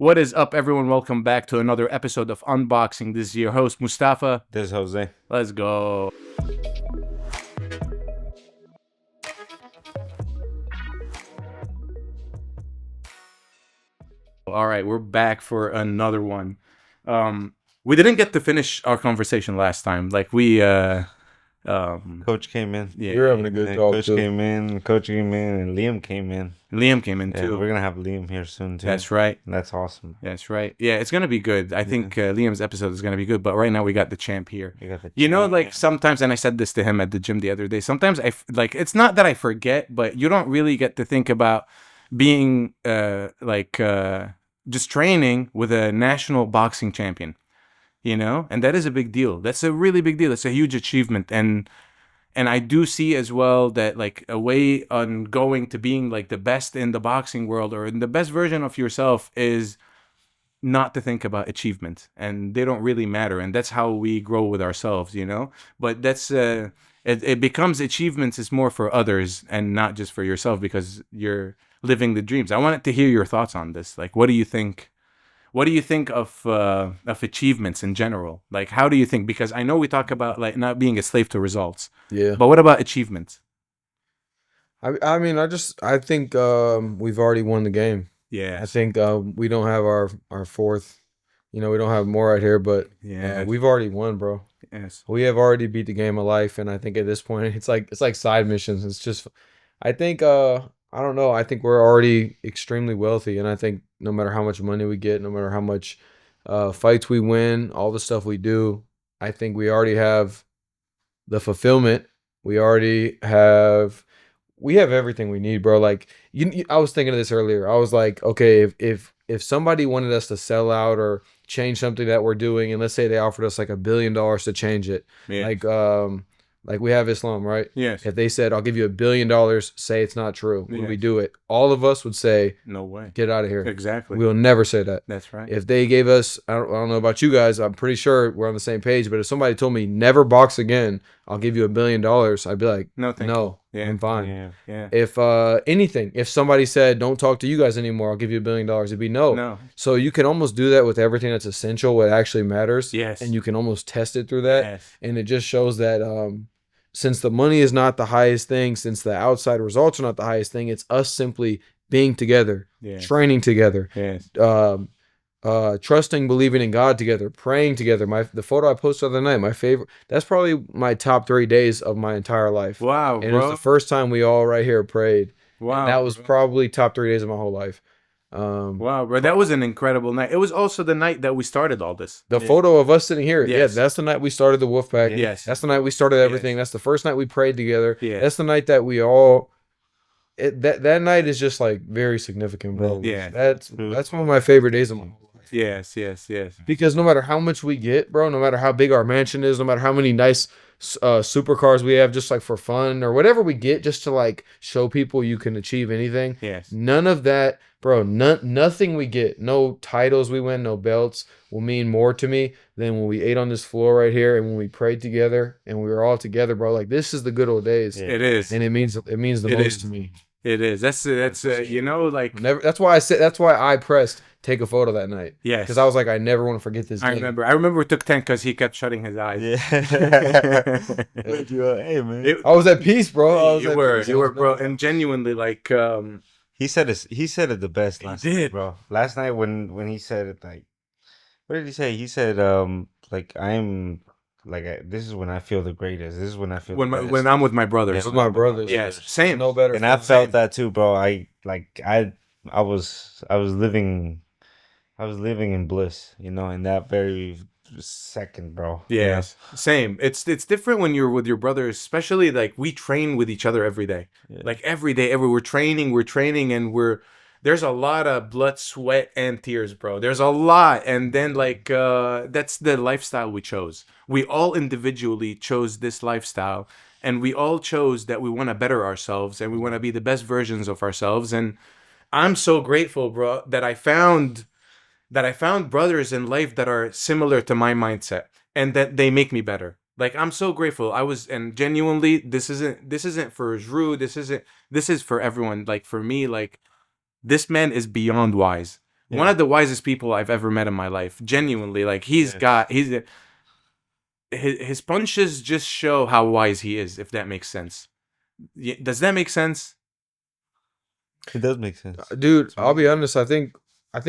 What is up, everyone? Welcome back to another episode of Unboxing. This is your host, Moustapha. This is Jose. Let's go. All right, we're back for another one. We didn't get to finish our conversation last time. Coach came in. Yeah, You're having a good talk Coach too. Coach came in, and Liam came in. Liam came in Yeah, too. we're gonna have Liam here soon too. That's right. That's awesome. That's right. Yeah, it's gonna be good. I think Liam's episode is gonna be good. But right now we got the champ here. You got the Like sometimes, and I said this to him at the gym the other day. Sometimes it's not that I forget, but you don't really get to think about being just training with a national boxing champion. And that is a big deal. That's a really big deal. It's a huge achievement, and I do see as well that like a way on going to being like the best in the boxing world or in the best version of yourself is not to think about achievement, and they don't really matter, and that's how we grow with ourselves. But that's it becomes achievements is more for others and not just for yourself, because you're living the dreams. I wanted to hear your thoughts on this. Like, what do you think of achievements in general? Like, how do you think? Because I know we talk about like not being a slave to results. Yeah. But what about achievements? I think we've already won the game. Yeah. I think we don't have our fourth. We don't have more right here, but Yeah. we've already won, bro. Yes. We have already beat the game of life, and I think at this point it's like side missions. It's just I think I don't know. I think we're already extremely wealthy, and I think no matter how much money we get, no matter how much fights we win, all the stuff we do, I think we already have the fulfillment. We have everything we need, bro. Like I was thinking of this earlier. I was like, okay, if somebody wanted us to sell out or change something that we're doing, and let's say they offered us like $1 billion to change it, Yeah. like we have Islam, right? Yes. If they said, I'll give you $1 billion, say it's not true. When we Yes. do it, all of us would say, No way. get out of here. Exactly. We'll never say that. That's right. If they gave us, I don't know about you guys, I'm pretty sure we're on the same page, but if somebody told me never box again, I'll give you $1 billion, I'd be like, No, thank no, you. Yeah. I'm fine. Yeah. Yeah. If if somebody said, don't talk to you guys anymore, I'll give you $1 billion, it'd be no. No. So you can almost do that with everything that's essential, what actually matters. Yes. And you can almost test it through that. Yes. And it just shows that since the money is not the highest thing, since the outside results are not the highest thing, it's us simply being together, Yes. training together, Yes. trusting, believing in God together, praying together. The photo I posted the other night, my favorite. That's probably my top 3 days of my entire life. Wow, And it bro. was the first time we all right here prayed. Wow. And that was bro. probably top 3 days of my whole life. Wow, bro. That was an incredible night. It was also the night that we started all this. The photo of us sitting here, Yes. that's the night we started the Wolfpack. Yes. That's the night we started everything. That's the first night we prayed together. Yes. That's the night that we all. That night is just like very significant, bro. Yeah. That's one of my favorite days of my whole life. Yes. Yes. Yes. Because no matter how much we get, bro, no matter how big our mansion is, no matter how many nice supercars we have, just like for fun or whatever we get, just to like show people you can achieve anything. Yes. None of that, bro. Nothing we get, no titles we win, no belts will mean more to me than when we ate on this floor right here and when we prayed together and we were all together, bro. Like this is the good old days, Yeah. It is. and it means the It most is. to me. It is. That's like. Never. That's why I pressed take a photo that night. Yes. Because I was like, I never want to forget this. I day. remember it took 10 because he kept shutting his eyes. Yeah. Hey man. It- I was at peace, bro. you were, bro, and genuinely like He said it the best last did. night, bro. Last night when he said it, like, what did he say? He said like I'm like this is when I feel the greatest. This is when I feel the best. when I'm with my brothers. This was my brothers. Yes, same. No better. And I feeling. felt that too, bro. I was living in bliss, in that very second, bro. Yes, same. It's different when you're with your brothers, especially like we train with each other every day. Yeah. Like every day, we're training, and there's a lot of blood, sweat, and tears, bro. There's a lot, and then like that's the lifestyle we chose. We all individually chose this lifestyle, and we all chose that we want to better ourselves and we want to be the best versions of ourselves. And I'm so grateful, bro, that I found brothers in life that are similar to my mindset and that they make me better. Like I'm so grateful. And genuinely, this isn't for Jrue. This is for everyone. Like for me, like this man is beyond wise. One of the wisest people I've ever met in my life. Genuinely, like his punches just show how wise he is. If that makes sense. Does that make sense? It does make sense. Dude, I'll be honest. I think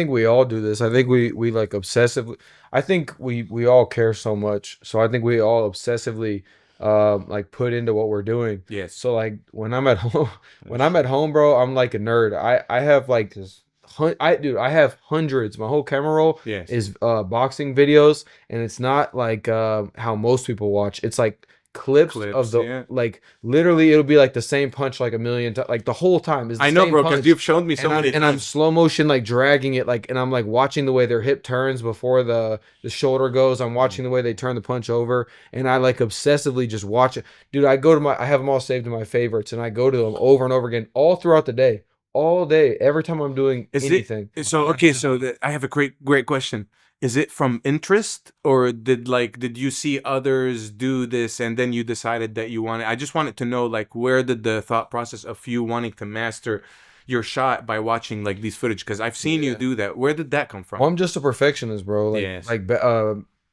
we all do this. I think we like obsessively. I think we all care so much. So I think we all obsessively like put into what we're doing. Yes. So like when I'm at home, bro, I'm like a nerd. I have like Just I have hundreds. My whole camera roll Yes. is boxing videos, and it's not like how most people watch. It's like clips of the yeah. like literally it'll be like the same punch like a million times, like the whole time is the I know, same bro, because punch. you've shown me so And many I'm times. slow motion like dragging it like, and I'm like watching the way their hip turns before the shoulder goes. I'm watching the way they turn the punch over, and I like obsessively just watch it, dude. I have them all saved in my favorites, and I go to them over and over again all throughout the day, all day, every time I'm doing anything. So okay, so I have a great question. Is it from interest, or did you see others do this and then you decided that you wanted? I just wanted to know, like, where did the thought process of you wanting to master your shot by watching like these footage, because I've seen you do that. Where did that come from? Well, I'm just a perfectionist, bro. Like, Yes.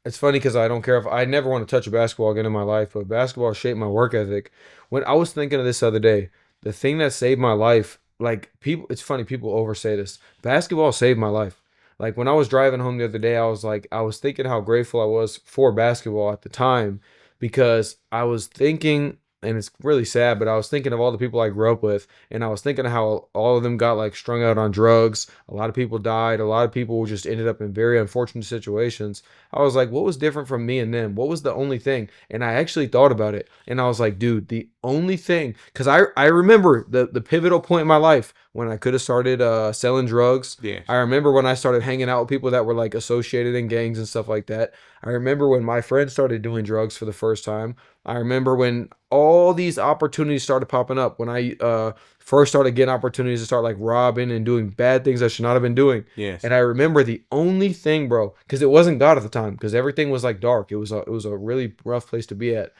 it's funny because I don't care if I never want to touch a basketball again in my life, but basketball shaped my work ethic. When I was thinking of this the other day, the thing that saved my life, like people, it's funny, people oversay this. Basketball saved my life. Like when I was driving home the other day, I was thinking how grateful I was for basketball at the time because I was thinking, and it's really sad, but I was thinking of all the people I grew up with, and I was thinking of how all of them got like strung out on drugs. A lot of people died. A lot of people just ended up in very unfortunate situations. I was like, what was different from me and them? What was the only thing? And I actually thought about it, and I was like, dude, the only thing, because I remember the pivotal point in my life when I could have started selling drugs. Yes. I remember when I started hanging out with people that were like associated in gangs and stuff like that. I remember when my friends started doing drugs for the first time. I remember when all these opportunities started popping up. When I first started getting opportunities to start like robbing and doing bad things I should not have been doing. Yes. And I remember the only thing, bro, because it wasn't God at the time, because everything was like dark. It was a really rough place to be at.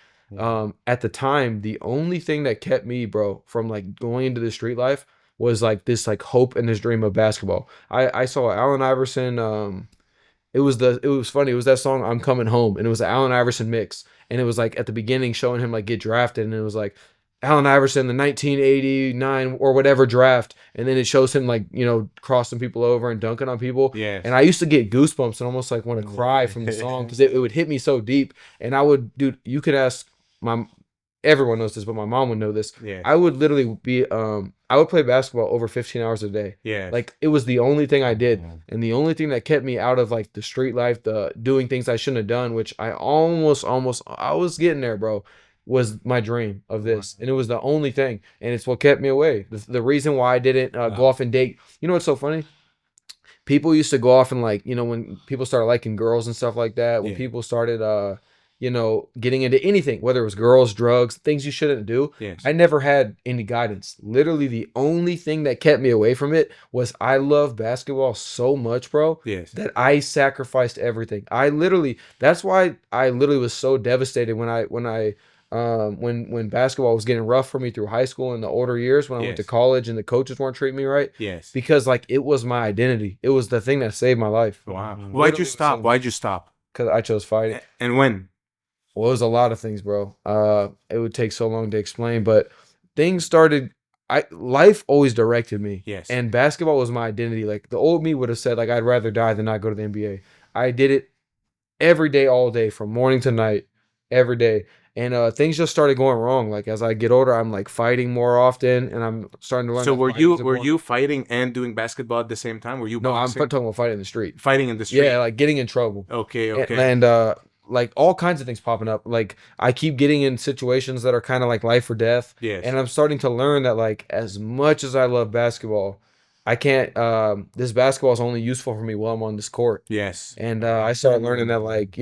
At the time, the only thing that kept me, bro, from like going into the street life was like this like hope and this dream of basketball. I saw Allen Iverson. It was funny. It was that song "I'm Coming Home," and it was an Allen Iverson mix. And it was like at the beginning showing him like get drafted, and it was like Allen Iverson, the 1989 or whatever draft, and then it shows him like crossing people over and dunking on people. Yes. And I used to get goosebumps and almost like want to cry from the song because it would hit me so deep. And I would, dude, you could ask everyone knows this, but my mom would know this. Yes. I would literally be I would play basketball over 15 hours a day. Yes. Like it was the only thing I did, and the only thing that kept me out of like the street life, the doing things I shouldn't have done, which I almost I was getting there, bro, was my dream of this. And it was the only thing, and it's what kept me away. The reason why I didn't go off and date. You know what's so funny? People used to go off and like, when people started liking girls and stuff like that, when people started getting into anything, whether it was girls, drugs, things you shouldn't do. Yes. I never had any guidance. Literally the only thing that kept me away from it was I love basketball so much, bro, Yes. that I sacrificed everything. That's why I literally was so devastated when basketball was getting rough for me through high school and the older years when I went to college and the coaches weren't treating me right. Yes. Because like it was my identity. It was the thing that saved my life. Wow. Why'd you stop? Because I chose fighting. And when? Well, it was a lot of things, bro. It would take so long to explain, but things started. Life always directed me. Yes. And basketball was my identity. Like the old me would have said, like I'd rather die than not go to the NBA. I did it every day, all day, from morning to night, every day. And things just started going wrong. Like as I get older, I'm like fighting more often, and I'm starting to learn. So were you fighting and doing basketball at the same time? Were you? No, boxing? I'm talking about fighting in the street. Fighting in the street. Yeah, like getting in trouble. Okay. And like all kinds of things popping up. Like I keep getting in situations that are kind of like life or death. Yes. And I'm starting to learn that like as much as I love basketball, I can't. This basketball is only useful for me while I'm on this court. Yes. And I started learning that like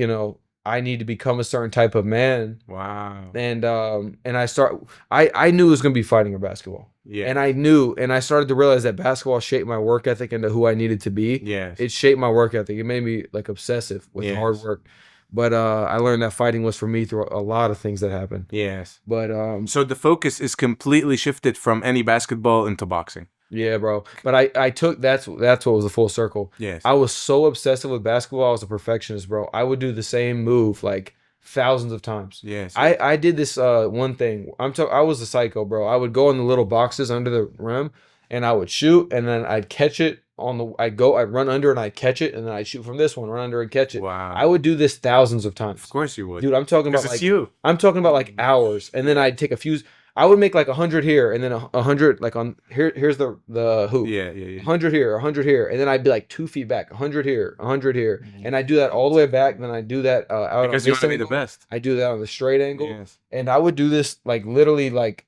I need to become a certain type of man. Wow. And I knew it was gonna be fighting or basketball. Yeah. And I started to realize that basketball shaped my work ethic into who I needed to be. Yes. It shaped my work ethic. It made me like obsessive with hard work. But I learned that fighting was for me through a lot of things that happened. Yes. But so the focus is completely shifted from any basketball into boxing. Yeah, bro. But I took that's what was the full circle. Yes. I was so obsessive with basketball. I was a perfectionist, bro. I would do the same move like thousands of times. Yes. I did this one thing. I was a psycho, bro. I would go in the little boxes under the rim and I would shoot and then I'd catch it on the I'd run under and I'd catch it and then I'd shoot from this one, run under and catch it. Wow. I would do this thousands of times. Of course you would. Dude, I'm talking about Because it's like you. I'm talking about like hours, and then I'd take a few. I would make like 100 here, and then 100 like on here. Here's the hoop. Yeah, yeah, yeah. 100 here, 100 here, and then I'd be like 2 feet back, 100 here, 100 here, and I do that all the way back. Then I do that out Because on you this want to be the angle. best. I do that on the straight angle, Yes. and I would do this like literally like,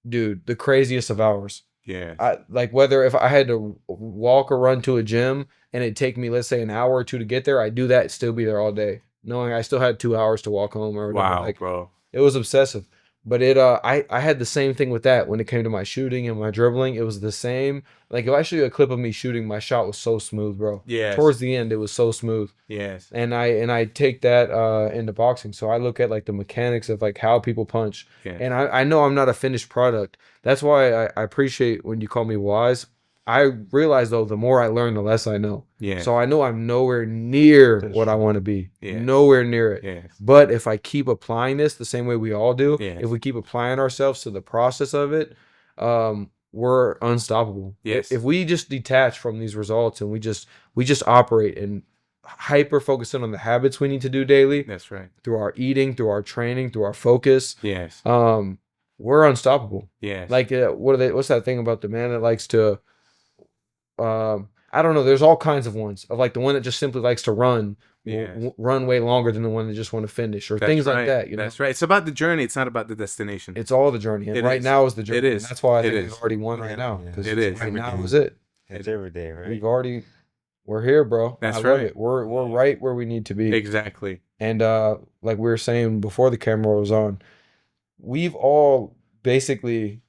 dude, the craziest of hours. Yes. I like whether if I had to walk or run to a gym and it'd take me, let's say, an hour or two to get there, I'd do that, still be there all day, knowing I still had 2 hours to walk home or whatever. Wow, Like, bro. it was obsessive. But I had the same thing with that when it came to my shooting and my dribbling. It was the same. Like if I show you a clip of me shooting, my shot was so smooth, bro. Yes. Towards the end, it was so smooth. Yes. And I take that into boxing. So I look at like the mechanics of like how people punch. Yes. And I know I'm not a finished product. That's why I appreciate when you call me wise. I realize though, the more I learn, the less I know. Yes. So I know I'm nowhere near That's what I true. want to be. Yeah. Nowhere near it. Yes. But if I keep applying this the same way we all do, Yes. if we keep applying ourselves to the process of it, we're unstoppable. Yes. If we just detach from these results and we just operate and hyper focus in on the habits we need to do daily That's right. through our eating, through our training, through our focus, Yes. we're unstoppable. Yes. Like what's that thing about the man that likes to I don't know, there's all kinds of ones of like the one that just simply likes to run Yes. run way longer than the one that just want to finish or That's things right. like that, you know. That's right. It's about the journey. It's not about the destination. It's all the journey, and It right is. now is the journey. It is. And that's why I It think is. we've already won right Yeah, now yeah. because It is. right now Every is day. it. It's every day, right? We're here, bro. That's I love right. it. We're right where we need to be. Exactly. And like we were saying before the camera was on, we've all basically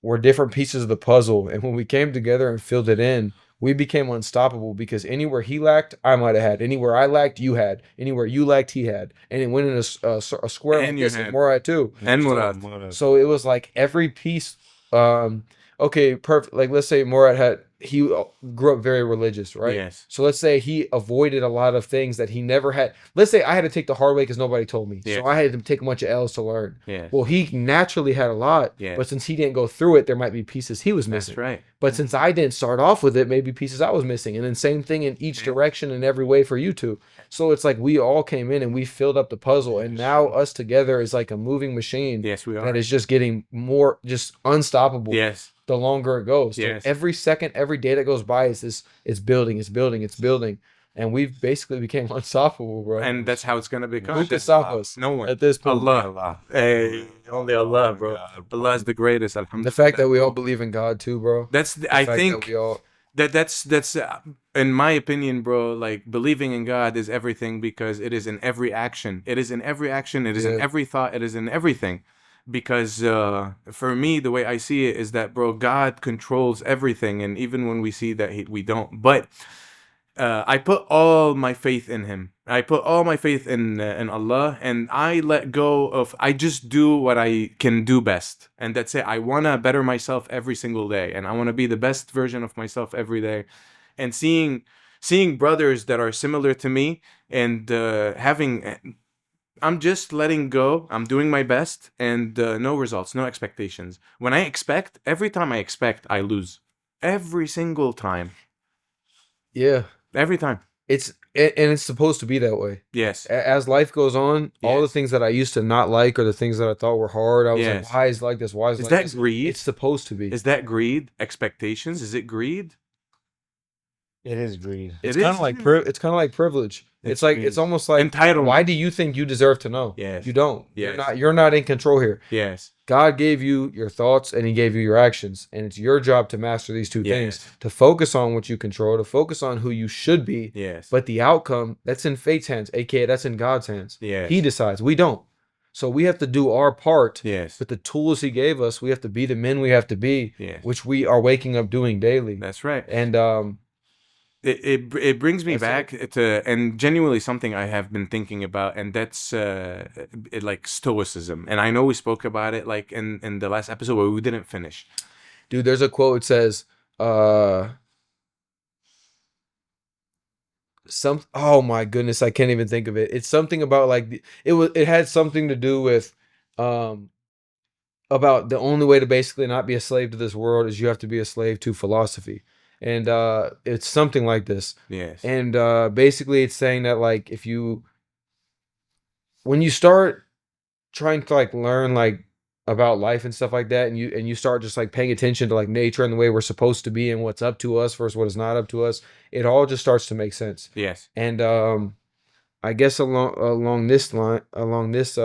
were different pieces of the puzzle, and when we came together and filled it in, we became unstoppable because anywhere he lacked, I might have had. Anywhere I lacked, you had. Anywhere you lacked, he had. And it went in a square And like you this, had. and Murad too. And So, Murad. So it was like every piece. Okay, perfect. Like let's say Murad he grew up very religious, right? Yes. So let's say he avoided a lot of things that he never had. Let's say I had to take the hard way because nobody told me. Yes. So I had to take a bunch of L's to learn. Yes. Well, he naturally had a lot, Yes. but since he didn't go through it, there might be pieces he was missing. That's right. But since I didn't start off with it, maybe pieces I was missing. And then same thing in each direction and every way for you two. So it's like we all came in and we filled up the puzzle. And now us together is like a moving machine Yes, we are. that is just getting more just unstoppable Yes. the longer it goes. So Yes. every second, every day that goes by is this it's building, it's building, it's building. And we've basically became unstoppable, bro. And that's how it's gonna become. Who can stop us? No one. At this point. Allah. Hey, only Allah, bro. Allah is the greatest. Alhamdulillah. The fact that we all believe in God too, bro. That's The I fact think that we all that's in my opinion, bro, like believing in God is everything because it is in every action. It is in every action. It is in Yeah. every thought. It is in everything. Because for me, the way I see it is that, bro, God controls everything, and even when we see that we don't. But I put all my faith in Him. I put all my faith in Allah, and I let go of. I just do what I can do best, and that's it. I wanna better myself every single day, and I wanna be the best version of myself every day. And seeing brothers that are similar to me, and having. I'm just letting go. I'm doing my best, and no results, no expectations. When I expect, every time I expect, I lose. Every single time. yeah. Every time. And it's supposed to be that way. Yes. As life goes on, all the Yes. things that I used to not like or the things that I thought were hard, I was Yes. like, why is it like this? Why is it Is like that this? greed? It's supposed to be. Is that greed? Expectations? Is it greed? It is greed. It's It kind is. of like it's kind of like privilege. It's like greed. it's almost like Entitlement. why do you think you deserve to know? Yes. You don't. Yes. You're not in control here. Yes. God gave you your thoughts and He gave you your actions, and it's your job to master these two things. Yes. To focus on what you control, to focus on who you should be. Yes. But the outcome, that's in fate's hands, aka that's in God's hands. Yes. He decides. We don't. So we have to do our part Yes. with the tools He gave us. We have to be the men we have to be, Yes. which we are waking up doing daily. That's right. And It brings me That's back to, and genuinely something I have been thinking about, and that's like stoicism. And I know we spoke about it like in the last episode where we didn't finish. Dude, there's a quote. It says, uh, oh my goodness, I can't even think of it. It's something about like it had something to do with um about the only way to basically not be a slave to this world is you have to be a slave to philosophy. And it's something like this. Yes. And basically it's saying that like if you when you start trying to like learn like about life and stuff like that, and you start just like paying attention to like nature and the way we're supposed to be and what's up to us versus what is not up to us, it all just starts to make sense. Yes. And I guess along this line, along this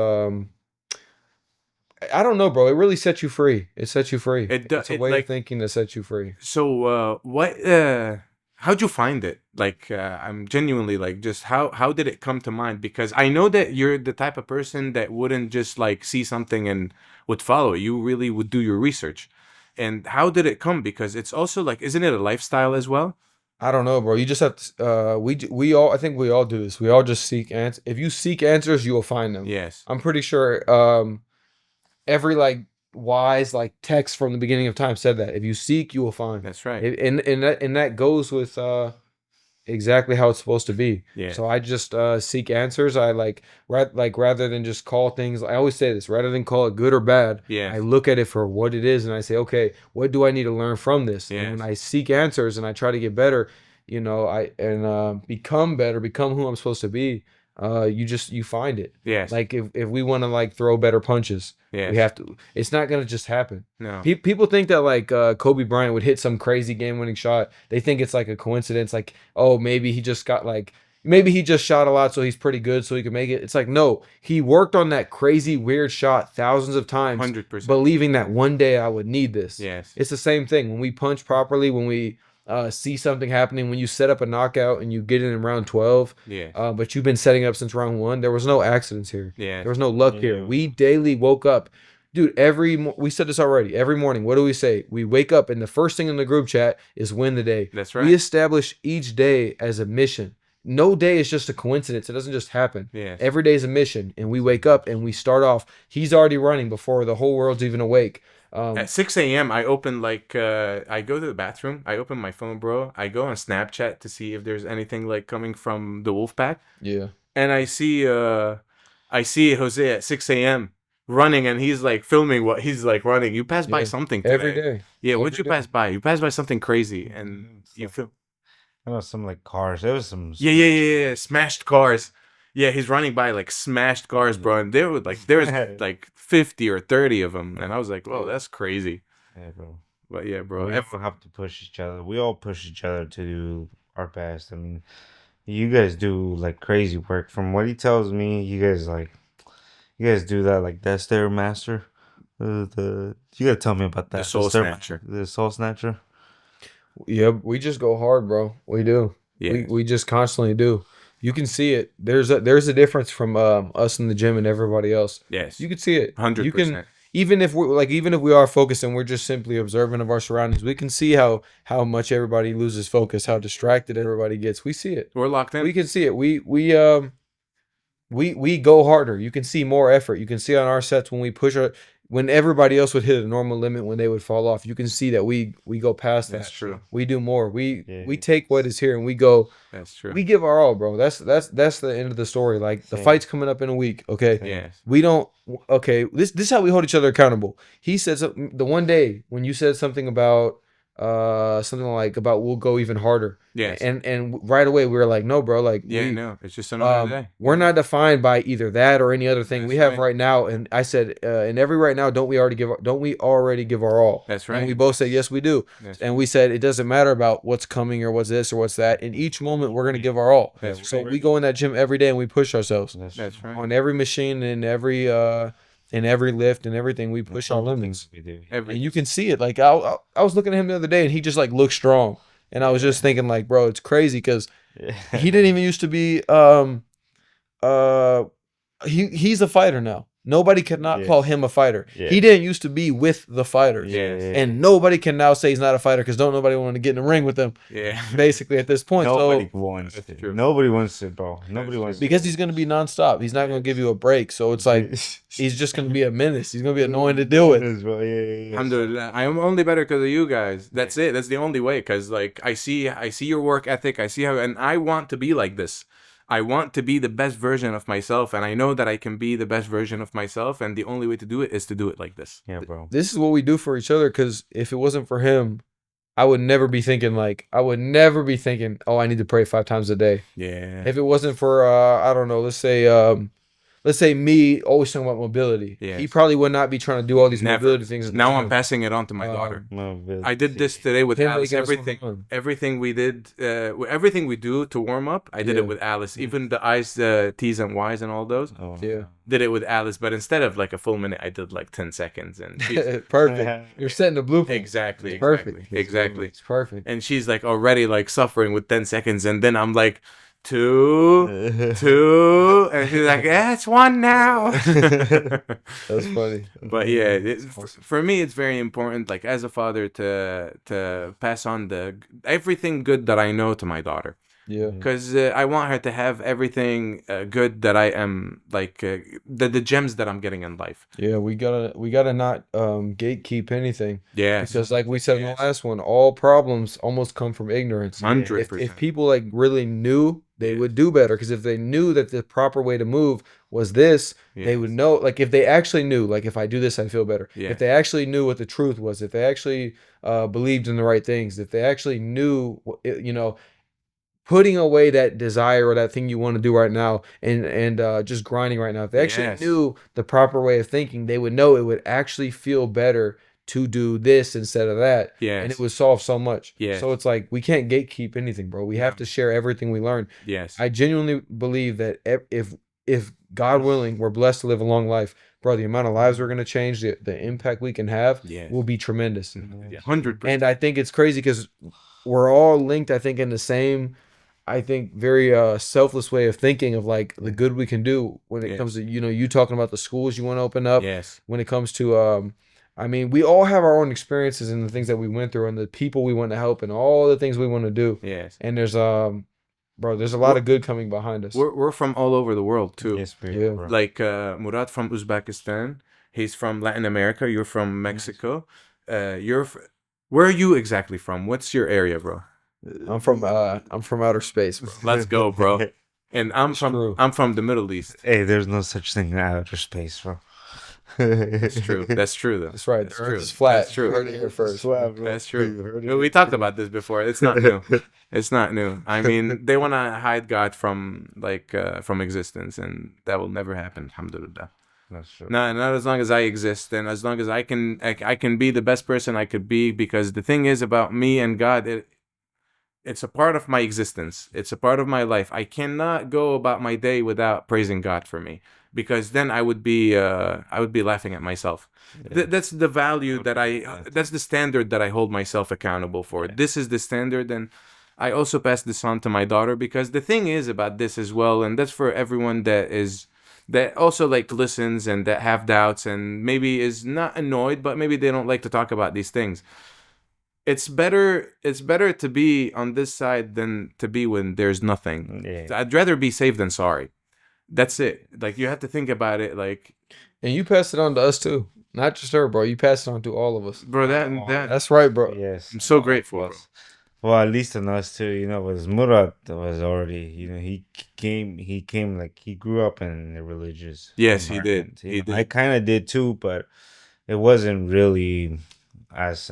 I don't know, bro. It really sets you free. It sets you free. It's a It way of like thinking that sets you free. so. What? How'd you find it? Like, I'm genuinely like, just how did it come to mind? Because I know that you're the type of person that wouldn't just like see something and would follow it. You really would do your research. And how did it come? Because it's also like, isn't it a lifestyle as well? I don't know, bro. You just have to. We all. I think we all do this. We all just seek answers. If you seek answers, you will find them. Yes. I'm pretty sure. Every like wise like text from the beginning of time said that if you seek, you will find. That's right. And that goes with exactly how it's supposed to be. Yeah. So I just seek answers. I rather than just call things. I always say this: rather than call it good or bad, Yes. I look at it for what it is, and I say, okay, what do I need to learn from this? And when Yes. I seek answers and I try to get better, become better, become who I'm supposed to be. You find it. Yes. Like if we want to like throw better punches, Yes. we have to. It's not gonna just happen. No. People think that like Kobe Bryant would hit some crazy game-winning shot. They think it's like a coincidence. Like, oh, maybe he just shot a lot, so he's pretty good, so he can make it. It's like, no, he worked on that crazy weird shot thousands of times, 100%. believing that one day I would need this. Yes. It's the same thing when we punch properly, when we see something happening, when you set up a knockout and you get in round 12. Yeah. But you've been setting up since round 1. There was no accidents here. Yeah. There was no luck here. We daily woke up. Dude, we said this already. Every morning, what do we say? We wake up and the first thing in the group chat is win the day. That's right. We establish each day as a mission. No day is just a coincidence. It doesn't just happen. Yes. Every day is a mission. And we wake up and we start off. He's already running before the whole world's even awake. At 6 a.m., I open like I go to the bathroom. I open my phone, bro. I go on Snapchat to see if there's anything like coming from the Wolfpack. Yeah. And I see Jose at 6 a.m. running, and he's like filming what he's like running. You pass by something today. Every day. Yeah, what'd you pass by? You passed by something crazy, and you feel. I know some like cars. There was some. Yeah. Smashed cars. Yeah, he's running by like smashed cars, bro. And there was like 50 or 30 of them, and I was like, "Whoa, that's crazy." Yeah, bro. But yeah, bro. We all have to push each other. We all push each other to do our best. I mean, you guys do like crazy work. From what he tells me, you guys do that like that Stairmaster. You gotta tell me about that. The Soul Snatcher. The Soul Snatcher. Yeah, we just go hard, bro. We do. Yeah. We just constantly do. You can see it. There's a difference from us in the gym and everybody else. Yes. You can see it. 100%. You can even if we are focused and we're just simply observant of our surroundings, we can see how much everybody loses focus, how distracted everybody gets. We see it. We're locked in. We can see it. We go harder. You can see more effort. You can see on our sets when everybody else would hit a normal limit when they would fall off. You can see that we go past that. That's true. We do more. We take what is here and we go. That's true. We give our all, bro. That's the end of the story. Like the fight's coming up in a week. Okay. Yes. We don't. Okay. This is how we hold each other accountable. He said something the one day when you said something about we'll go even harder. Yes. And right away we were like, no, bro. Like no, it's just another day. We're not defined by either that or any other thing That's we have right. right now. And I said, in every right now, don't we already give our all? That's right. And we both said, yes, we do. That's And we said, it doesn't matter about what's coming or what's this or what's that. In each moment, we're going to give our all. That's So right. we go in that gym every day and we push ourselves. That's right. On every machine and every lift and everything, we push our limits. We do. And you can see it. Like I was looking at him the other day and he just like looked strong. And I was just thinking like, bro, it's crazy because he didn't even used to be he's a fighter now. Nobody can not call him a fighter. Yeah. He didn't used to be with the fighters. Yes. And nobody can now say he's not a fighter because don't nobody want to get in the ring with him. Yeah. Basically, at this point, Nobody so wants That's it. true. Nobody wants it, bro. Nobody wants because he's gonna be nonstop. He's not gonna give you a break. So it's like he's just gonna be a menace. He's gonna be annoying to deal with. Yeah. Alhamdulillah. I am only better because of you guys. That's it. That's the only way. Because like I see your work ethic. I see how, and I want to be like this. I want to be the best version of myself, and I know that I can be the best version of myself. And the only way to do it is to do it like this. Yeah, bro. This is what we do for each other. Because if it wasn't for him, I would never be thinking oh, I need to pray 5 times a day. Yeah. If it wasn't for I don't know, let's say me always talking about mobility. Yes. He probably would not be trying to do all these Never. mobility things. at the Now I'm gym. passing it on to my daughter. No, I did this today with Him Alice. making us fun. Everything we did, everything we do to warm up, I did Yeah. it with Alice. Even the I's, T's, and Y's, and all those, Oh, Yeah. did it with Alice. But instead of like a full minute, I did like 10 seconds, and she's, Perfect. You're setting the blueprint. exactly, Perfect. exactly. It's perfect. And she's like already like suffering with 10 seconds, and then I'm like 2, and she's like, yeah, it's 1 now. That's funny. But yeah, for me, it's very important, like as a father, to pass on everything good that I know to my daughter, Yeah. because I want her to have everything good that I am, like the gems that I'm getting in life. Yeah, we gotta not gatekeep anything. Yes, Because like we said in the last one, all problems almost come from ignorance. 100%. If people like really knew, they would do better. Because if they knew that the proper way to move was this, they would know. Like if they actually knew, like if I do this, I feel better. Yeah. If they actually knew what the truth was, if they actually believed in the right things, if they actually knew, putting away that desire or that thing you want to do right now and just grinding right now. If they actually Yes. knew the proper way of thinking, they would know it would actually feel better to do this instead of that. Yes. And it would solve so much. Yes. So it's like we can't gatekeep anything, bro. We have to share everything we learn. yes, I genuinely believe that if God willing, we're blessed to live a long life, bro, the amount of lives we're gonna change, the impact we can have Yes. will be tremendous. 100%. And I think it's crazy because we're all linked, I think, in the same, I think, very selfless way of thinking of like the good we can do when it Yes. comes to, you talking about the schools you want to open up. Yes, When it comes to, I mean, we all have our own experiences and the things that we went through and the people we want to help and all the things we want to do. yes. And there's, bro, there's a lot of good coming behind us. We're from all over the world too. Yes, Yeah. bro. Like Murad from Uzbekistan, he's from Latin America. You're from Mexico. Where are you exactly from? What's your area, bro? I'm from outer space, bro. Let's go, bro. And I'm true. from the Middle East. Hey, there's no such thing as outer space, bro. That's true. That's true, though. That's right. That's The true. Earth is flat. That's true. You heard it here first. That's true. We talked about this before. It's not new. It's not new. I mean, they want to hide God from from existence, and that will never happen. Alhamdulillah. That's true. Not as long as I exist, and as long as I can be the best person I could be. Because the thing is about me and God, it's a part of my existence. It's a part of my life. I cannot go about my day without praising God for me, because then I would be laughing at myself. That's the value that that's the standard that I hold myself accountable for. This is the standard, and I also pass this on to my daughter, because the thing is about this as well, and that's for everyone that also like listens and that have doubts and maybe is not annoyed, but maybe they don't like to talk about these things. It's better to be on this side than to be when there's nothing. Yeah. I'd rather be safe than sorry. That's it. Like, you have to think about it, like, And you passed it on to us too. Not just her, bro. You passed it on to all of us. bro, that That's right, bro. Yes. I'm so grateful, bro. Well, at least on us too, was Murad was already, he came like he grew up in a religious. Yes, he did. environment, He did. I kind of did too, but it wasn't really as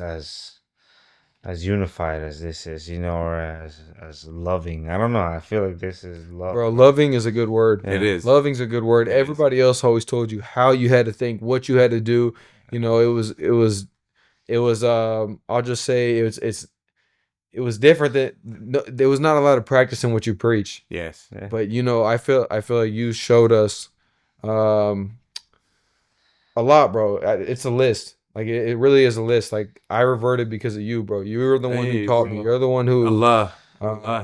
unified as this is, or as loving. I don't know. I feel like this is love. Bro, loving is a good word. It is. Loving's a good word. Everybody else always told you how you had to think, what you had to do. It was I'll just say it was different there was not a lot of practice in what you preach. Yes. Yeah. But I feel like you showed us a lot, bro. It's a list. Like it really is a list. Like I reverted because of you, bro. You were the one who Hey, taught bro. me. You're the one who Allah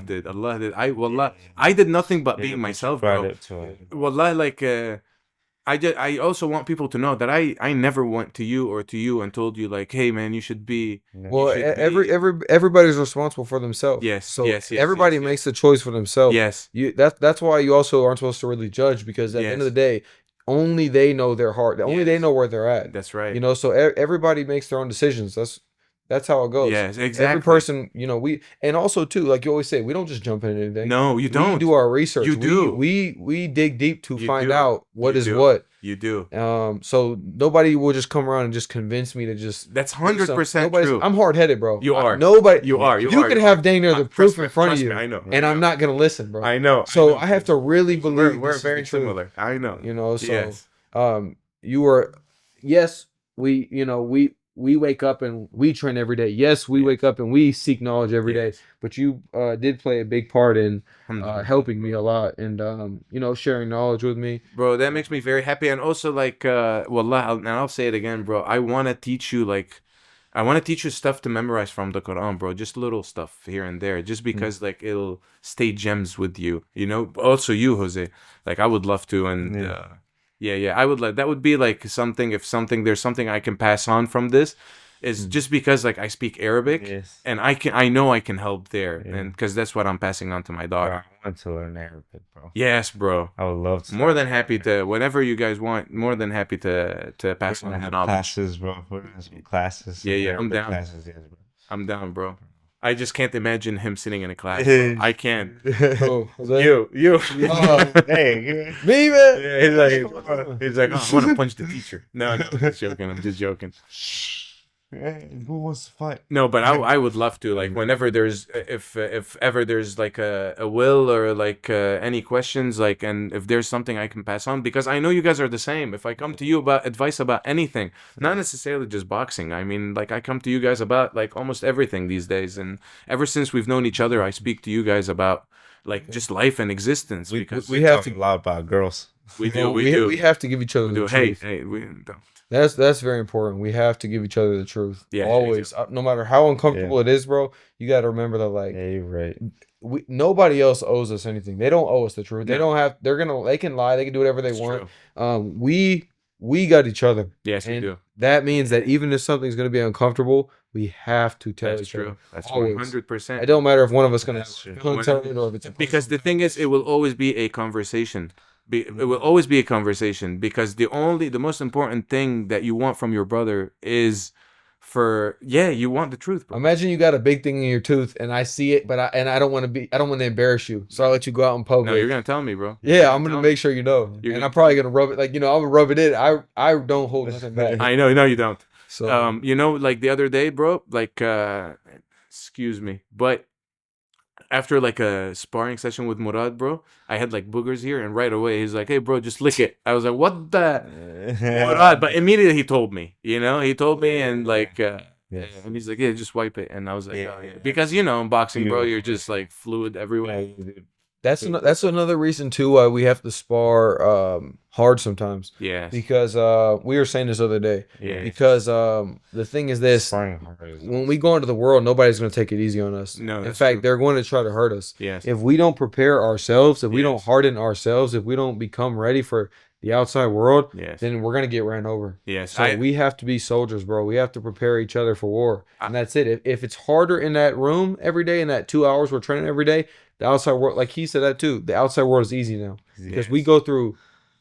did. I did nothing but being myself, Brought bro. it to it. Wallah, like I also want people to know that I never went to you or to you and told you like, hey man, you should be. Well, You should be. everybody's responsible for themselves. Yes, So yes, yes, everybody yes, makes the choice for themselves. yes, That's why you also aren't supposed to really judge, because at the end of yes, the day, only they know their heart. Only they yes. know where they're at. That's right. You know, so everybody makes their own decisions. That's how it goes. Yes, Every exactly. person, you know, and also too, like you always say, we don't just jump into anything. No, you We don't. do our research. You do. We dig deep to You find do. out what You is do. what. You do. So nobody will just come around and just convince me to just. That's do something. 100% true. I'm hard headed, bro. You are. Nobody. You are. You You are. could You have are. dang near the Trust proof me, in front of trust you, me, I know. and I I'm know. not gonna listen, bro. I know. So I I have to really believe We're this is very the truth. similar. I know. You know, so Yes. you were, yes, we, you know, we wake up and we train every day. Yes, we Yes. wake up and we seek knowledge every day. Yes. But you did play a big part in Alhamdulillah. helping me a lot, and you know, sharing knowledge with me. Bro, that makes me very happy. And also, like, wallah, and I'll say it again, bro. I want to teach you, like, I want to teach you stuff to memorize from the Quran, bro. Just little stuff here and there, just because, like, it'll stay gems with you, you know? Also, you, Jose. Like, I would love to. And, yeah, I would like, that would be, like, something, if something, there's something I can pass on from this, is just because, like, I speak Arabic. Yes. And I know I can help there. Yeah. And because that's what I'm passing on to my Bro, daughter. I want to learn Arabic, bro. Yes, bro. I would love to. More than happy to, whenever you guys want, more than happy to pass We're on gonna the have knowledge. classes, bro. We're gonna have some classes. Yeah, some yeah, I'm Arabic down. Classes, yes, bro. I'm down, bro. I just can't imagine him sitting in a class. Bro. I can't. Oh, Jose? You. Oh, hey, Me, man. Yeah, he's like, oh, I want to punch the teacher. No, I'm just joking. I'm just joking. hey, who wants to fight? No, but I would love to, like, whenever there's, if ever there's like a will or like any questions, like, and if there's something I can pass on, because I know you guys are the same. If I come to you about advice about anything, not necessarily just boxing, I mean, like, I come to you guys about like almost everything these days, and ever since we've known each other, I speak to you guys about like just life and existence, because we have talk to- a lot about girls. we do, Well, we do, we have to give each other we the do. Hey, truth. we don't. That's very important. We have to give each other the truth. Yeah, Always. No matter how uncomfortable it is, bro, you got to remember that, like, Yeah, you're right. nobody else owes us anything. They don't owe us the truth. They No. don't have. They can lie. They can do whatever they It's want. true. We got each other. Yes, we And do. that means that even if something's gonna be uncomfortable, we have to tell That's each true. other. That's Always. 100%. It don't matter if one of us gonna That's true. have feelings hurt or if it's a Because the thing is, it will always be a conversation. It will always be a conversation, because the most important thing that you want from your brother is you want the truth, bro. Imagine you got a big thing in your tooth and I see it, but I don't want to embarrass you, so I'll let you go out in public. No, you're gonna tell me, bro. Yeah, I'm gonna make sure you know, You're and gonna I'm probably gonna rub it, like, you know, I'm gonna rub it in. I don't hold nothing back. I know, no, you don't. So You know, like the other day, bro. Like, excuse me, but after like a sparring session with Murad, bro, I had like boogers here, and right away he's like, "Hey, bro, just lick it." I was like, "What the?" Murad, but immediately he told me. You know, he told me, and like, Yes. and he's like, "Yeah, just wipe it." And I was like, Yeah, "Oh yeah," yeah. because you know, in boxing, bro, You- you're just like fluid everywhere. Yeah, dude. that's another reason too why we have to spar hard sometimes, Yes. because we were saying this other day, Yeah. because the thing is this: Sparring hard is- when we go into the world, nobody's going to take it easy on us. No, In that's fact, true. they're going to try to hurt us. Yes. If we don't prepare ourselves, if we don't Yes. harden ourselves, if we don't become ready for the outside world, Yes. then we're going to get ran over. Yes. So we have to be soldiers, bro. We have to prepare each other for war. And that's it. If it's harder in that room every day, in that 2 hours we're training every day, the outside world, like he said that too, the outside world is easy now. Because we Yes. go through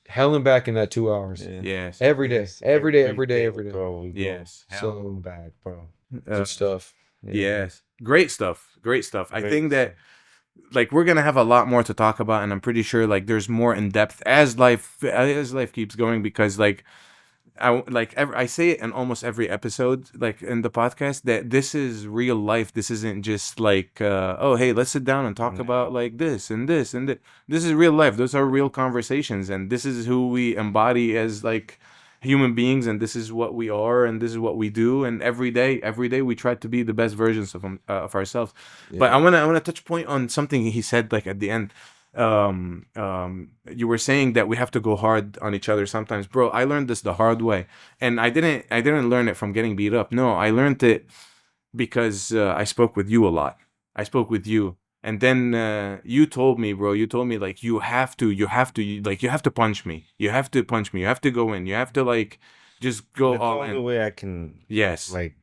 hell and back in that 2 hours. Yeah. Yes. Every day. Yes, Every day, every day, every day. Bro, we go Yes. hell So- back, bro. Good stuff. Yes. Great stuff. Great stuff. I Great think that like we're gonna have a lot more to talk about, and I'm pretty sure like there's more in depth as life keeps going, because like I say it in almost every episode, like in the podcast, that this is real life. This isn't just like oh hey, let's sit down and talk about like this and this and that. This is real life. Those are real conversations, and this is who we embody as like human beings, and this is what we are, and this is what we do, and every day we try to be the best versions of ourselves. But I wanna touch point on something he said like at the end. You were saying that we have to go hard on each other sometimes, bro. I learned this the hard way, and I didn't learn it from getting beat up. No, I learned it because I spoke with you a lot. I spoke with you, And then you told me, bro, like you have to punch me. You have to punch me. You have to go in. You have to like just go That's the all only in. way I can Yes. like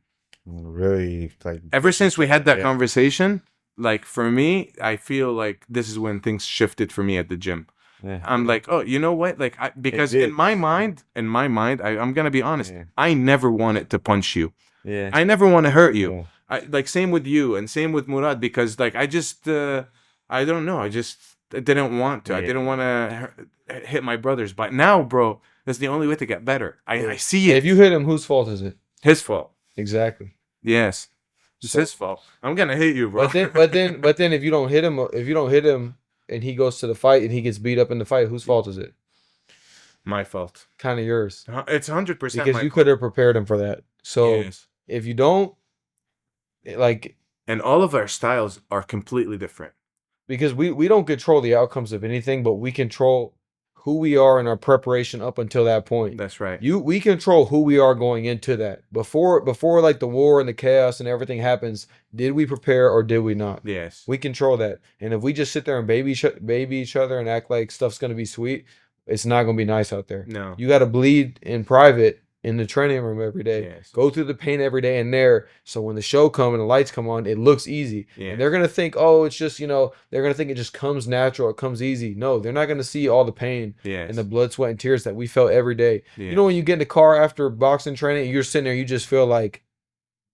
really like. Ever since we had that Yeah. conversation, like for me, I feel like this is when things shifted for me at the gym. Yeah. I'm like, oh, you know what? Like, because did. in my mind, I'm gonna be honest. Yeah. I never wanted to punch you. Yeah. I never want to hurt you. Yeah. I like same with you and same with Murad because like I just I don't know. I just didn't want to. I Yeah. didn't want to hit my brothers. But now, bro, that's the only way to get better. I see it. If you hit him, whose fault is it? His fault. Exactly. Yes. It's So- his fault. I'm gonna hit you, bro. But then, if you don't hit him, and he goes to the fight and he gets beat up in the fight, whose fault is it? My fault. Kind of yours, It's 100% because my you fault. could have prepared him for that. So Yes. if you don't, like, And all of our styles are completely different. because we don't control the outcomes of anything, but we control who we are in our preparation up until that point. That's right. We control who we are going into that. Before like the war and the chaos and everything happens, did we prepare or did we not? Yes. We control that. And if we just sit there and baby each other and act like stuff's gonna be sweet, it's not gonna be nice out there. No. You gotta bleed in private in the training room every day. Yes. Go through the pain every day in there. So when the show come and the lights come on, it looks easy. Yes. And they're gonna think, oh, it's just, they're gonna think it just comes natural, it comes easy. No, they're not gonna see all the pain Yes. and the blood, sweat, and tears that we felt every day. Yeah. You know, when you get in the car after boxing training, you're sitting there, you just feel like,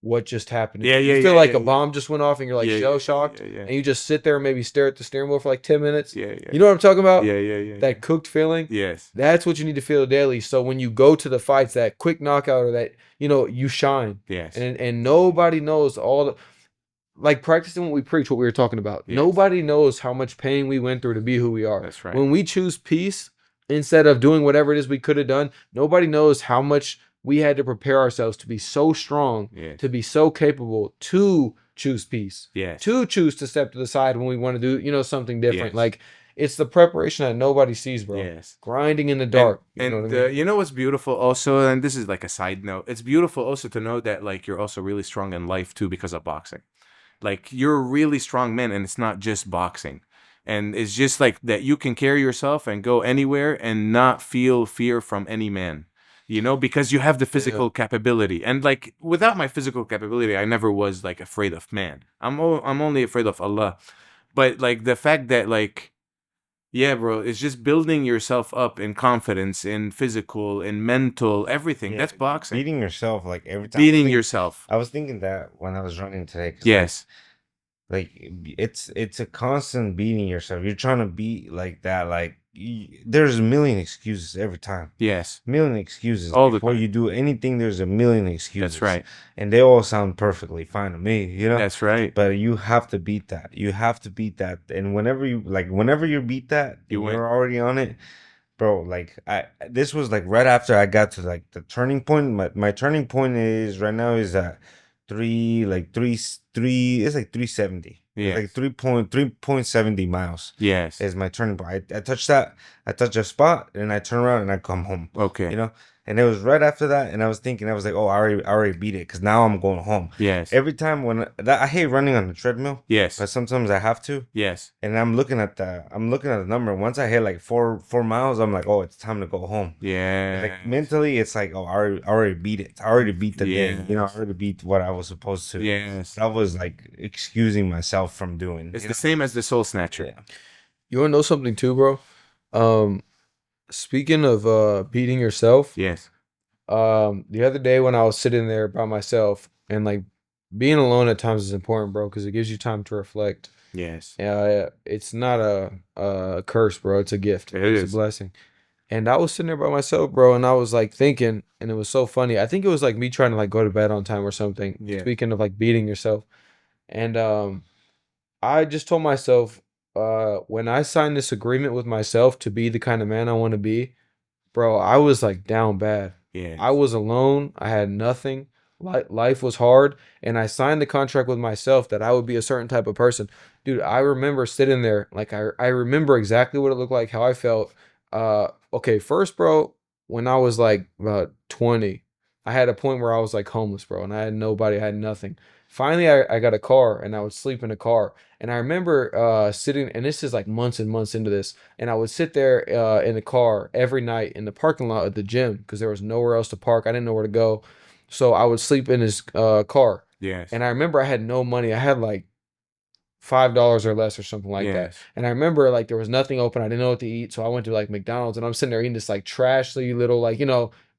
what just happened? Yeah, You yeah, feel yeah, like yeah, a bomb just went off and you're like Yeah, yeah, shell shocked. Yeah, yeah. And you just sit there and maybe stare at the steering wheel for like 10 minutes. Yeah, yeah. You know what I'm talking about? Yeah, yeah, yeah. That cooked feeling. Yes. That's what you need to feel daily. So when you go to the fights, that quick knockout or that, you shine. Yes. And nobody knows all the, like, practicing what we preach, what we were talking about. Yes. Nobody knows how much pain we went through to be who we are. That's right. When we choose peace instead of doing whatever it is we could have done, nobody knows how much we had to prepare ourselves to be so strong, Yes. to be so capable, to choose peace, Yes. to choose to step to the side when we want to do, something different. Yes. Like, it's the preparation that nobody sees, bro. Yes. Grinding in the dark. And, you know what I mean? you know what's beautiful also, and this is like a side note, it's beautiful also to know that like you're also really strong in life too because of boxing. Like you're a really strong man and it's not just boxing. And it's just like that you can carry yourself and go anywhere and not feel fear from any man. Because you have the physical capability. And like without my physical capability, I never was like afraid of man. I'm only afraid of Allah. But like the fact that like, yeah, bro, it's just building yourself up in confidence, in physical, in mental, everything. Yeah, That's boxing. Beating yourself like every time. Beating yourself. I was thinking that when I was running today. 'Cause, Yes. Like it's a constant beating yourself. You're trying to beat like that. Like there's a million excuses every time. Yes. Million excuses. All the Before time. you do anything, there's a million excuses. That's right. And they all sound perfectly fine to me. That's right. But you have to beat that. You have to beat that. And whenever you beat that, You win. you're already on it, bro. Like this was like right after I got to like the turning point. My turning point is right now is at three. It's like 370. Yes. It's like 3.70 miles Yes. is my turning point. I touch that. I touch a spot and I turn around and I come home. Okay. And it was right after that, and I was thinking, I was like, oh, I already beat it, because now I'm going home. Yes. Every time I hate running on the treadmill, Yes. but sometimes I have to. Yes. And I'm looking at the number. Once I hit like 4 miles, I'm like, oh, it's time to go home. Yeah. Like mentally, it's like, oh, I already beat it. I already beat the day. I Yes. already beat what I was supposed to. Yes. I was like excusing myself from doing. It's the same as the soul snatcher. Yeah. You want to know something too, bro? Speaking of beating yourself, Yes. the other day when I was sitting there by myself, and like being alone at times is important, bro, because it gives you time to reflect. Yes. It's not a curse, bro. It's a gift. It It's is. a blessing. And I was sitting there by myself, bro, and I was like thinking, and it was so funny. I think it was like me trying to like go to bed on time or something. Yeah. Speaking of like beating yourself, and I just told myself, when I signed this agreement with myself to be the kind of man I want to be, bro, I was like down bad. Yeah. I was alone. I had nothing. Life was hard, and I signed the contract with myself that I would be a certain type of person. Dude, I remember sitting there, like I remember exactly what it looked like, how I felt. Okay, first, bro, when I was like about 20, I had a point where I was like homeless, bro, and I had nobody, I had nothing. Finally, I got a car, and I would sleep in a car. And I remember sitting, and this is like months and months into this, and I would sit there in the car every night in the parking lot at the gym because there was nowhere else to park. I didn't know where to go. So I would sleep in his car. Yes. And I remember I had no money. I had like $5 or less or something like that. Yes. And I remember like there was nothing open. I didn't know what to eat. So I went to like McDonald's, and I'm sitting there eating this like trashy little, like,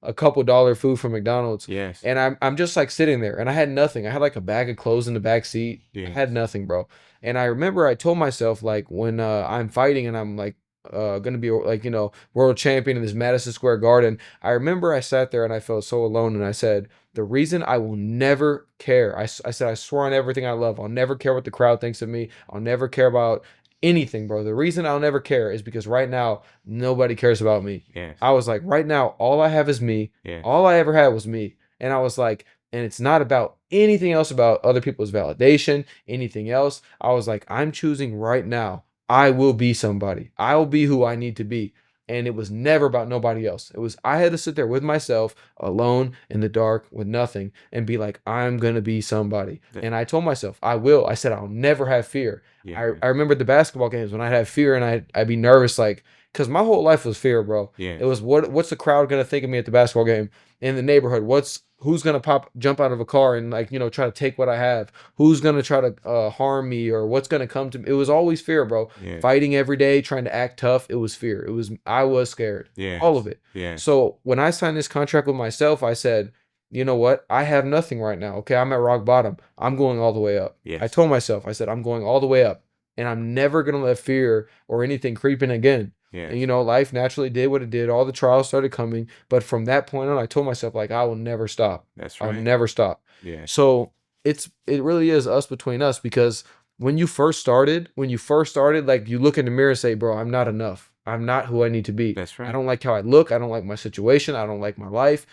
a couple dollar food from McDonald's. Yes. And I'm just like sitting there, and I had nothing. I had like a bag of clothes in the back seat. I Yes. had nothing, bro. And I remember I told myself, like, when I'm fighting and I'm like gonna be like, world champion in this Madison Square Garden, I remember I sat there and I felt so alone, and I said, the reason I will never care, I said, I swear on everything I love, I'll never care what the crowd thinks of me. I'll never care about anything, bro. The reason I'll never care is because right now nobody cares about me. Yes. I was like, right now all I have is me. Yes. All I ever had was me. And I was like, and it's not about anything else, about other people's validation, anything else. I was like, I'm choosing right now. I will be somebody. I will be who I need to be. And it was never about nobody else. It was, I had to sit there with myself alone in the dark with nothing and be like, I'm going to be somebody. And I told myself, I will. I said, I'll never have fear. Yeah. I remember the basketball games when I'd have fear, and I'd be nervous, like, because my whole life was fear, bro. Yeah. It was, what's the crowd going to think of me at the basketball game in the neighborhood? Who's going to jump out of a car and, like, try to take what I have? Who's going to try to harm me, or what's going to come to me? It was always fear, bro. Yeah. Fighting every day, trying to act tough. It was fear. I was scared. Yeah. All of it. Yeah. So when I signed this contract with myself, I said, you know what? I have nothing right now. Okay. I'm at rock bottom. I'm going all the way up. Yes. I told myself, I said, I'm going all the way up, and I'm never going to let fear or anything creep in again. Yes. And, life naturally did what it did. All the trials started coming. But from that point on, I told myself, like, I will never stop. That's right. I'll never stop. Yeah. So it really is us between us, because when you first started, like, you look in the mirror and say, bro, I'm not enough. I'm not who I need to be. That's right. I don't like how I look. I don't like my situation. I don't like my life.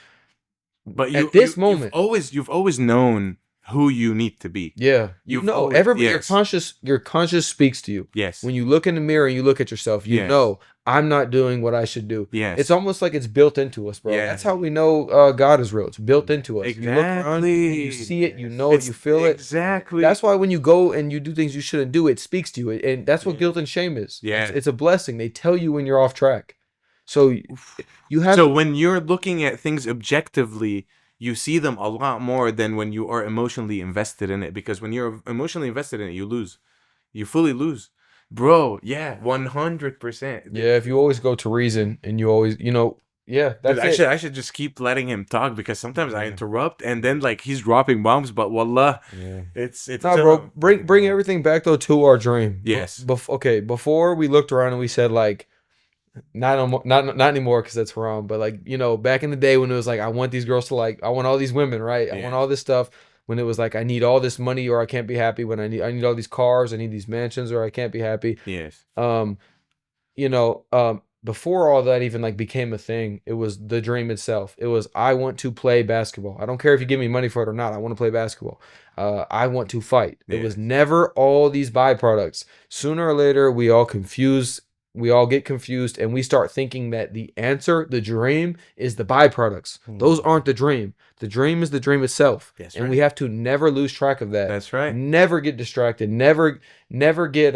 But At this moment, you've always known who you need to be. yeah, everybody, yes. your conscious speaks to you. Yes. When you look in the mirror and you look at yourself, you Yes. know, I'm not doing what I should do. Yes. It's almost like it's built into us, bro. Yeah. That's how we know God is real. It's built into us. You look around, Exactly. you see it, you know it, you feel it. Exactly. That's why when you go and you do things you shouldn't do, it speaks to you. And that's what guilt and shame is. Yeah. It's a blessing. They tell you when you're off track. So you have So when you're looking at things objectively, you see them a lot more than when you are emotionally invested in it. Because when you're emotionally invested in it, you lose. You fully lose. Bro, yeah, 100%. Yeah, if you always go to reason and you always, yeah, that's Dude, it. I should just keep letting him talk, because sometimes I interrupt and then like he's dropping bombs, but wallah, Yeah. it's No, bro, bring everything back though to our dream. Yes. Okay, before we looked around and we said, like, not anymore, because that's wrong. But, like, back in the day when it was like, I want these girls to, like, I want all these women, right? I Yeah. want all this stuff. When it was like, I need all this money or I can't be happy. When I need all these cars, I need these mansions or I can't be happy. Yes. Before all that even like became a thing, it was the dream itself. It was, I want to play basketball. I don't care if you give me money for it or not. I want to play basketball. I want to fight. It was never all these byproducts. Sooner or later, we all get confused, and we start thinking that the answer, the dream, is the byproducts. Those aren't the dream. The dream is the dream itself. That's and right. we have to never lose track of that. That's right. Never get distracted. Never get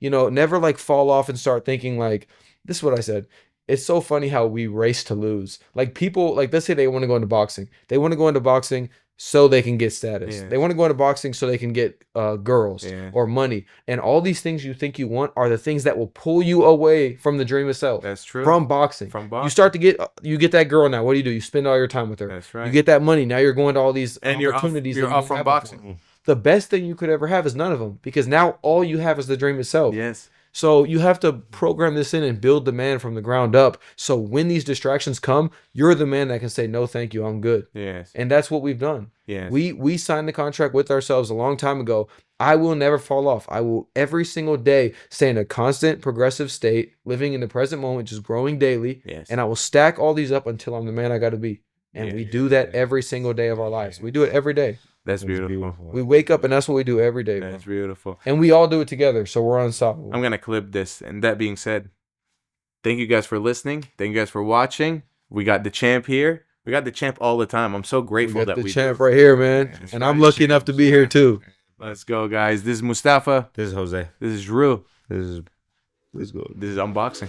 never like fall off and start thinking like, this is what I said. It's so funny how we race to lose. Like, people, like, let's say they want to go into boxing. They want to go into boxing so they can get status. Yes. They want to go into boxing so they can get girls Yeah. or money. And all these things you think you want are the things that will pull you away from the dream itself. That's true. From boxing. From boxing. You start to get that girl now. What do? You spend all your time with her. That's right. You get that money. Now you're going to all these And you're opportunities. off that you from haven't boxing. before. The best thing you could ever have is none of them, because now all you have is the dream itself. Yes. So you have to program this in and build the man from the ground up. So when these distractions come, you're the man that can say, no, thank you, I'm good. Yes. And that's what we've done. Yes. We signed the contract with ourselves a long time ago. I will never fall off. I will every single day stay in a constant progressive state, living in the present moment, just growing daily. Yes. And I will stack all these up until I'm the man I got to be. And Yeah. we do that every single day of our lives. We do it every day. That's beautiful. We wake up and that's what we do every day. Bro. That's beautiful. And we all do it together. So we're unstoppable. I'm going to clip this. And that being said, thank you guys for listening. Thank you guys for watching. We got the champ here. We got the champ all the time. I'm so We grateful got that the we champ do. right here, man. That's And I'm right, lucky enough to be here too. Let's go, guys. This is Mustafa. This is Jose. This is Jrue. This is. Let's go. This is unboxing.